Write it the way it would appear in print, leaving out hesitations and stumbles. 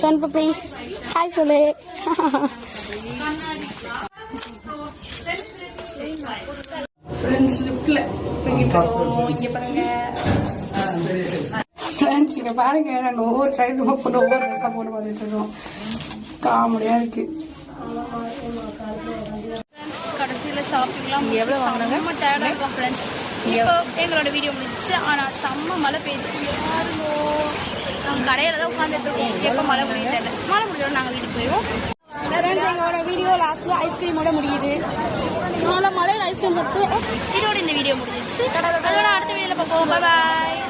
சொன் puppy hi சொல்லு. Friends லிஃப்ட்ல இங்கே பாருங்க ஃப்ரெண்ட்ஸ், இங்கே பாருங்க நாங்கள் ஒவ்வொரு சைடு போட்டு ஒவ்வொரு ட்ரெஸ்ஸாக போட்டு பார்த்துட்டு இருக்கோம். காமெடியாக இருக்கு. கடைசியில் ஷாப்பிங்லாம் எவ்வளோ வாங்கினாங்க? ரொம்ப டயர்டாக இருக்கும் ஃப்ரெண்ட்ஸ். இப்போ எங்களோட வீடியோ முடிச்சு, ஆனால் செம்ம மழை பெய்யுது. யாருமோ நாங்கள் கடையில் தான் உட்காந்துட்டு இருக்கோம். எப்போ மழை முடியுது இல்லை, மழை முடிஞ்சோம் நாங்கள் வீட்டுக்கு போயிடுவோம். ஃப்ரெண்ட்ஸ், எங்களோட வீடியோ லாஸ்ட்டில் ஐஸ்கிரீமோட முடியுது. அதனால் மழையில் ஐஸ்கிரீம் சாப்பிட்டு இதோட இந்த வீடியோ முடிஞ்சிச்சு. அதோட அடுத்த வீடியோவில் பார்ப்போம். பாய்.